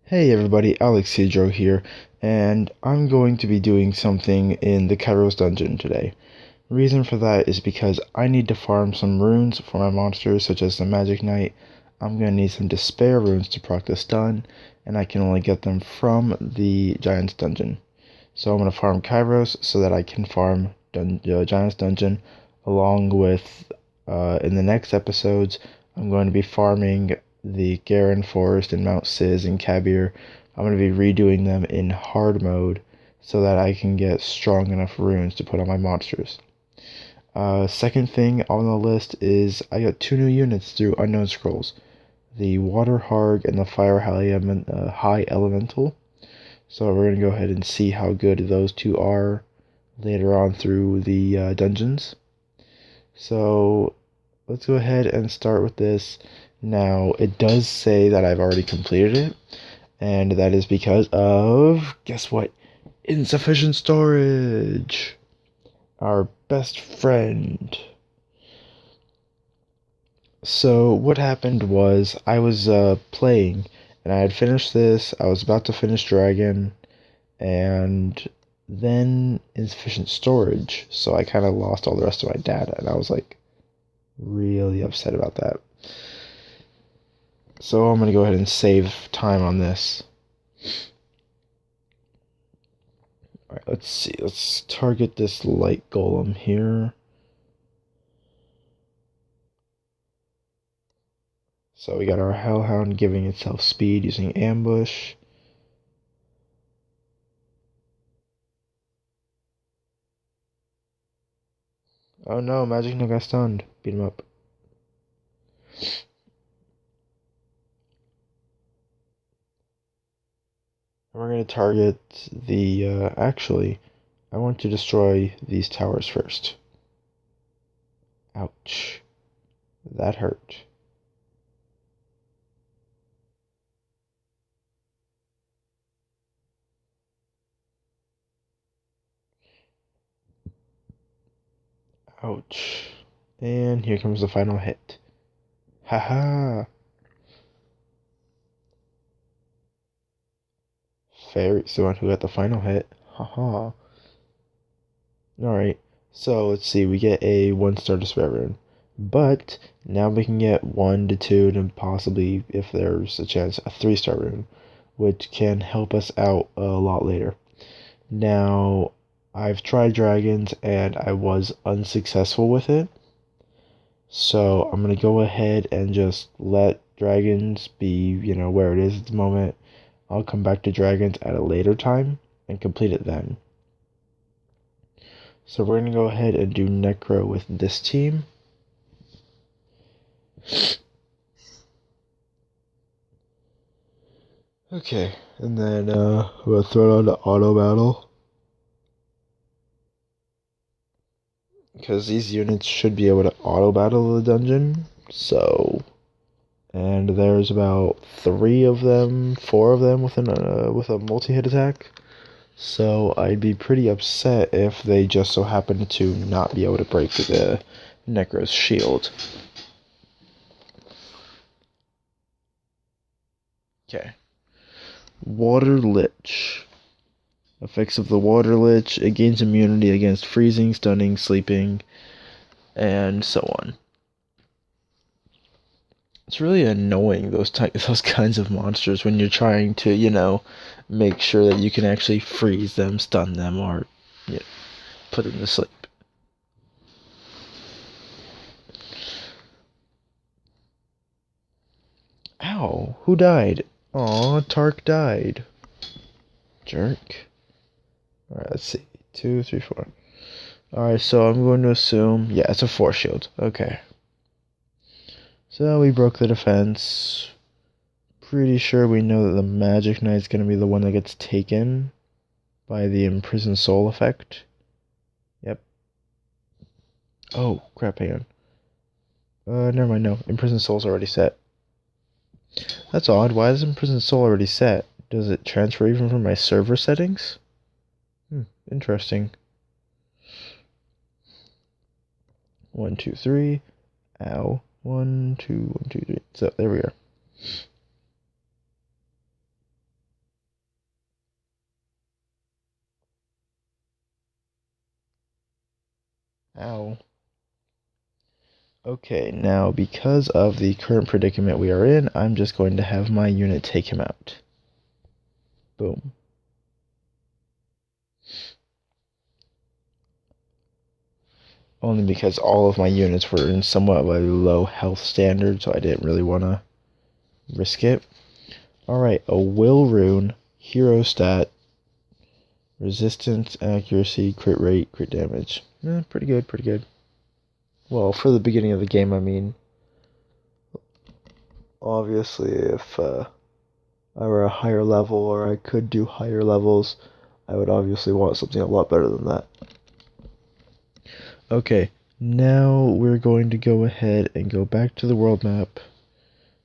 Hey everybody, Alex here, and I'm going to be doing something in the Kairos dungeon today. Reason for that is because I need to farm some runes for my monsters, such as the Magic Knight. I'm going to need some Despair runes to proc the stun, and I can only get them from the Giant's dungeon. So I'm going to farm Kairos so that I can farm Giant's dungeon, along with, in the next episodes, I'm going to be farming the Garen Forest and Mount Sis and Kabir. I'm going to be redoing them in hard mode so that I can get strong enough runes to put on my monsters. Second thing on the list is I got two new units through Unknown Scrolls. The Water Harg and the Fire High Elemental. So we're going to go ahead and see how good those two are later on through the dungeons. So let's go ahead and start with this. Now, it does say that I've already completed it, and that is because of, guess what? Insufficient storage! Our best friend. So, what happened was, I was playing, and I had finished this, I was about to finish Dragon, and then insufficient storage, so I kind of lost all the rest of my data, and I was like, really upset about that. So I'm going to go ahead and save time on this. Alright, let's see. Let's target this light golem here. So we got our Hellhound giving itself speed using ambush. Oh no, Magic no got stunned. Beat him up. And we're going to target the, actually, I want to destroy these towers first. Ouch. That hurt. Ouch. And here comes the final hit. Haha. Fairy's the one who got the final hit. Haha. Alright, so let's see, we get a 1-star Despair rune. But now we can get 1 to 2 and possibly, if there's a chance, a 3-star rune, which can help us out a lot later. Now, I've tried dragons and I was unsuccessful with it. So I'm going to go ahead and just let dragons be, where it is at the moment. I'll come back to dragons at a later time and complete it then. So we're going to go ahead and do Necro with this team. Okay, and then we'll throw it on to auto battle. Because these units should be able to auto battle the dungeon. So, and there's about 3 of them, 4 of them with a multi-hit attack. So I'd be pretty upset if they just so happened to not be able to break the Necro's shield. Okay. Water Lich. Effects of the Water Lich. It gains immunity against freezing, stunning, sleeping, and so on. It's really annoying, those kinds of monsters, when you're trying to, make sure that you can actually freeze them, stun them, or put them to sleep. Ow, who died? Aw, Tark died. Jerk. Alright, let's see. 2, 3, 4. Alright, so I'm going to assume, yeah, it's a force shield. Okay. So we broke the defense. Pretty sure we know that the Magic Knight's going to be the one that gets taken by the Imprisoned Soul effect. Yep. Oh, crap, hang on. Never mind, no. Imprisoned Soul's already set. That's odd. Why is Imprisoned Soul already set? Does it transfer even from my server settings? Interesting. 1, 2, 3. Ow. 1, 2, 1, 2, 3. So, there we are. Ow. Okay, now because of the current predicament we are in, I'm just going to have my unit take him out. Boom. Only because all of my units were in somewhat of a low health standard, so I didn't really want to risk it. Alright, a will rune, hero stat, resistance, accuracy, crit rate, crit damage. Pretty good, pretty good. Well, for the beginning of the game, I mean. Obviously, if I were a higher level, or I could do higher levels, I would obviously want something a lot better than that. Okay, now we're going to go ahead and go back to the world map.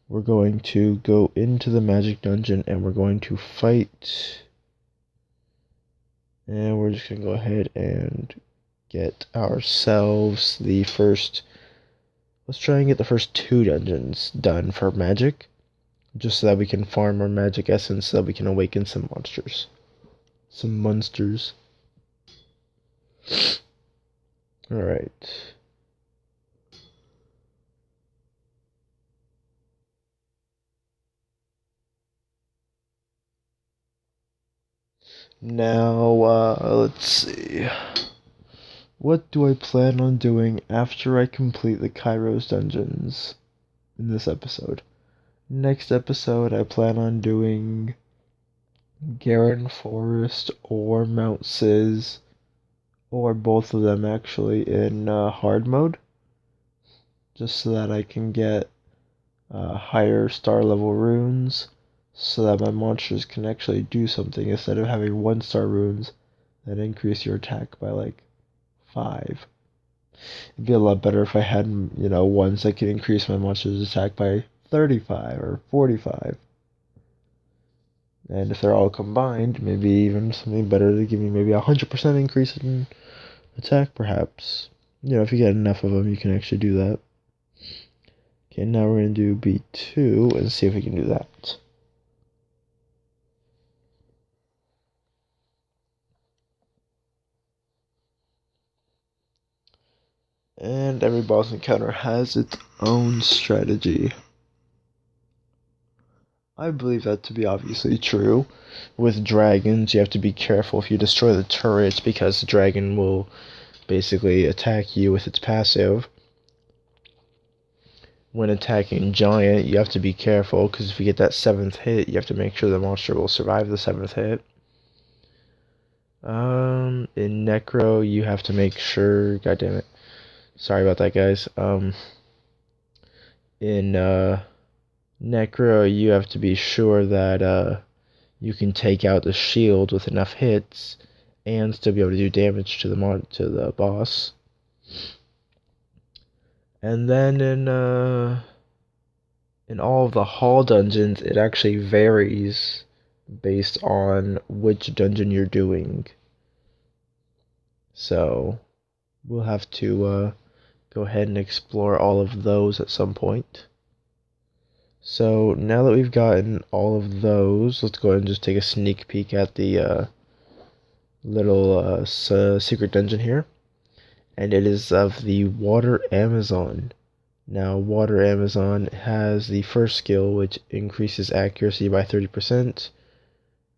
We're going to go into the magic dungeon and we're going to fight. And we're just going to go ahead and get ourselves the first. Let's try and get the first 2 dungeons done for magic. Just so that we can farm our magic essence so that we can awaken some monsters. Some monsters. Alright. Now, let's see. What do I plan on doing after I complete the Kairos dungeons in this episode? Next episode, I plan on doing Garen Forest or Mount Sis, or both of them actually, in hard mode, just so that I can get higher star level runes, so that my monsters can actually do something instead of having 1-star runes that increase your attack by like 5. It'd be a lot better if I had, ones that could increase my monster's attack by 35 or 45. And if they're all combined, maybe even something better to give me maybe 100% increase in attack, perhaps. If you get enough of them, you can actually do that. Okay, now we're going to do B2 and see if we can do that. And every boss encounter has its own strategy. I believe that to be obviously true. With dragons, you have to be careful if you destroy the turrets, because the dragon will basically attack you with its passive. When attacking giant, you have to be careful, because if you get that 7th hit, you have to make sure the monster will survive the 7th hit. In necro, you have to make sure. God damn it! Sorry about that, guys. In necro, you have to be sure that you can take out the shield with enough hits and still be able to do damage to the boss. And then in all of the hall dungeons, it actually varies based on which dungeon you're doing. So we'll have to go ahead and explore all of those at some point. So now that we've gotten all of those, let's go ahead and just take a sneak peek at the little secret dungeon here. And it is of the Water Amazon. Now, Water Amazon has the first skill, which increases accuracy by 30%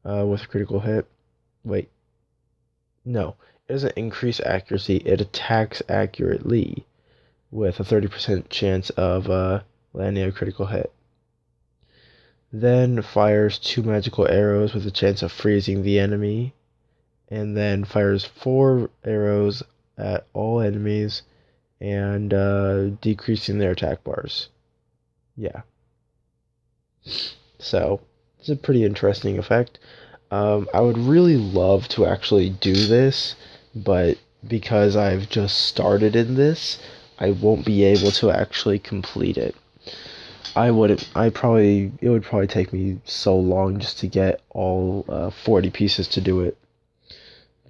with a critical hit. Wait. No, it doesn't increase accuracy. It attacks accurately with a 30% chance of landing a critical hit. Then fires 2 magical arrows with a chance of freezing the enemy. And then fires 4 arrows at all enemies and decreasing their attack bars. Yeah. So, it's a pretty interesting effect. I would really love to actually do this, but because I've just started in this, I won't be able to actually complete it. It would probably take me so long just to get all 40 pieces to do it.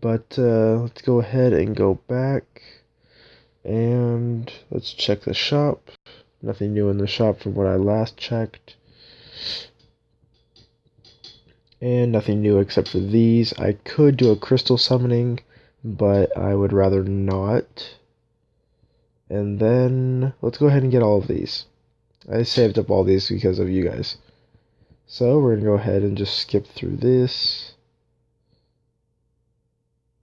But let's go ahead and go back, and let's check the shop. Nothing new in the shop from what I last checked. And nothing new except for these. I could do a crystal summoning, but I would rather not. And then let's go ahead and get all of these. I saved up all these because of you guys. So we're gonna go ahead and just skip through this.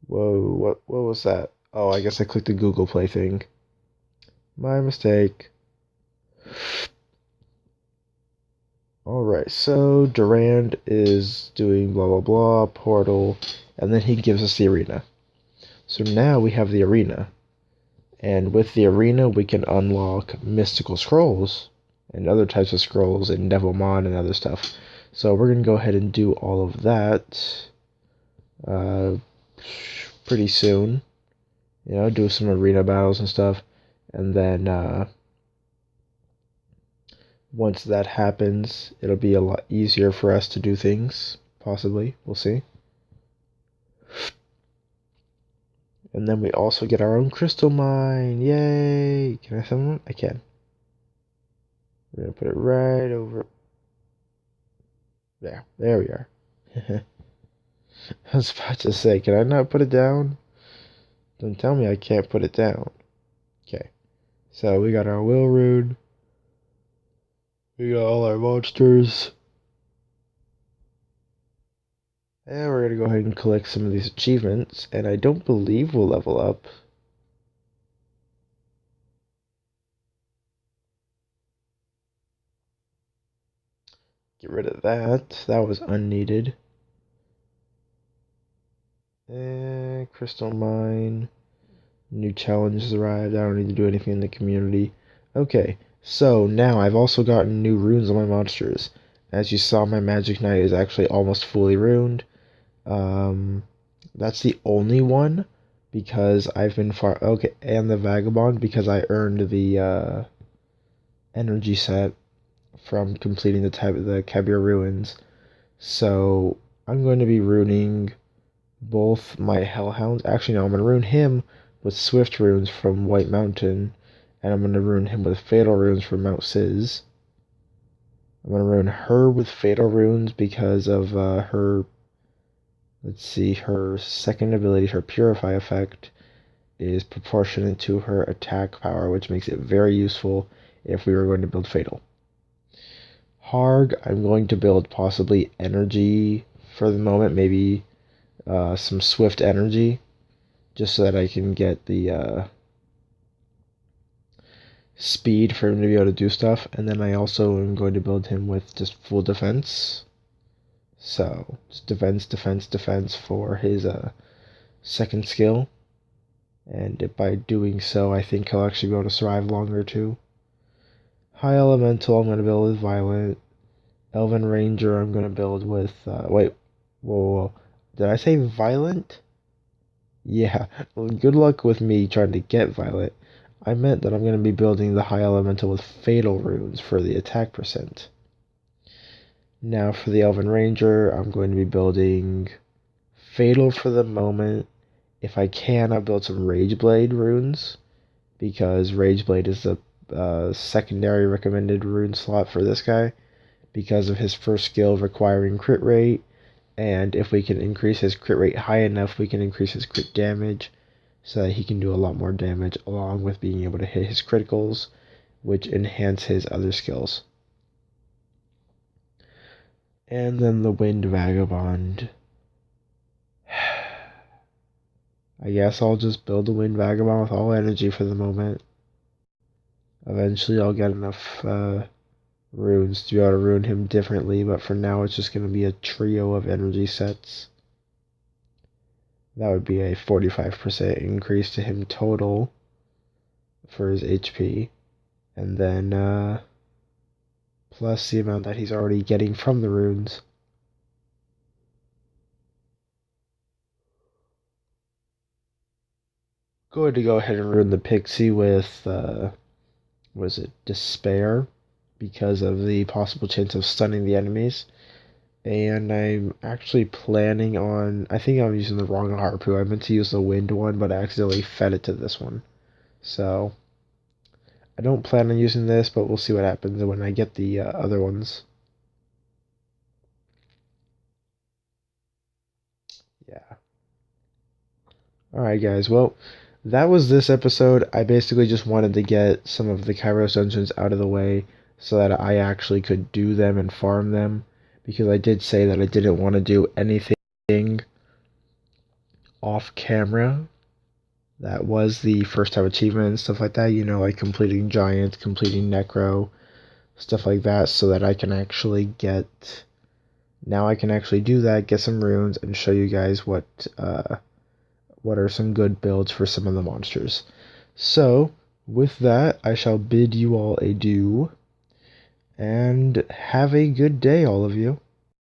Whoa, what was that? Oh, I guess I clicked the Google Play thing. My mistake. Alright, so Durand is doing blah blah blah, portal, and then he gives us the arena. So now we have the arena. And with the arena we can unlock mystical scrolls and other types of scrolls and Devilmon and other stuff. So we're gonna go ahead and do all of that uh, pretty soon. You know, do some arena battles and stuff. And then once that happens, it'll be a lot easier for us to do things, possibly. We'll see. And then we also get our own crystal mine. Yay! Can I summon one? I can. We're going to put it right over. There we are. I was about to say, can I not put it down? Don't tell me I can't put it down. Okay. So we got our will rune. We got all our monsters. And we're going to go ahead and collect some of these achievements. And I don't believe we'll level up. Get rid of that. That was unneeded. And crystal mine. New challenges arrived. I don't need to do anything in the community. Okay, so now I've also gotten new runes on my monsters. As you saw, my Magic Knight is actually almost fully runed. That's the only one because I've been far. Okay, and the Vagabond because I earned the energy set from completing the Kabir ruins. So I'm going to be runing both my Hellhounds. Actually, no, I'm going to rune him with Swift runes from White Mountain, and I'm going to rune him with Fatal runes from Mount Sis. I'm going to rune her with Fatal runes because of her, let's see, her second ability, her Purify effect, is proportionate to her attack power, which makes it very useful if we were going to build Fatal. Harg, I'm going to build possibly Energy for the moment, maybe some Swift Energy, just so that I can get the speed for him to be able to do stuff. And then I also am going to build him with just full defense. So, just defense, defense, defense for his second skill. And by doing so, I think he'll actually be able to survive longer too. High Elemental, I'm going to build with Violent. Elven Ranger, I'm going to build with... wait, whoa. Did I say Violent? Yeah, well, good luck with me trying to get Violet. I meant that I'm going to be building the High Elemental with Fatal runes for the attack percent. Now for the Elven Ranger, I'm going to be building Fatal for the moment. If I can, I'll build some Rageblade runes, because Rageblade is the secondary recommended rune slot for this guy, because of his first skill requiring crit rate. And if we can increase his crit rate high enough, we can increase his crit damage so that he can do a lot more damage, along with being able to hit his criticals, which enhance his other skills. And then the Wind Vagabond. I guess I'll just build the Wind Vagabond with all energy for the moment. Eventually I'll get enough runes to be able to rune him differently, but for now it's just going to be a trio of energy sets. That would be a 45% increase to him total for his HP. And then plus the amount that he's already getting from the runes. Going to go ahead and rune the Pixie with, was it Despair? Because of the possible chance of stunning the enemies. And I'm actually planning on, I think I'm using the wrong Harpoo. I meant to use the wind one, but I accidentally fed it to this one. So, I don't plan on using this, but we'll see what happens when I get the other ones. Yeah. Alright guys, well, that was this episode. I basically just wanted to get some of the Kairos dungeons out of the way so that I actually could do them and farm them, because I did say that I didn't want to do anything off camera. That was the first time achievement and stuff like that, like completing Giant, completing Necro, stuff like that, so that I can actually get... Now I can actually do that, get some runes, and show you guys what are some good builds for some of the monsters. So, with that, I shall bid you all adieu, and have a good day, all of you.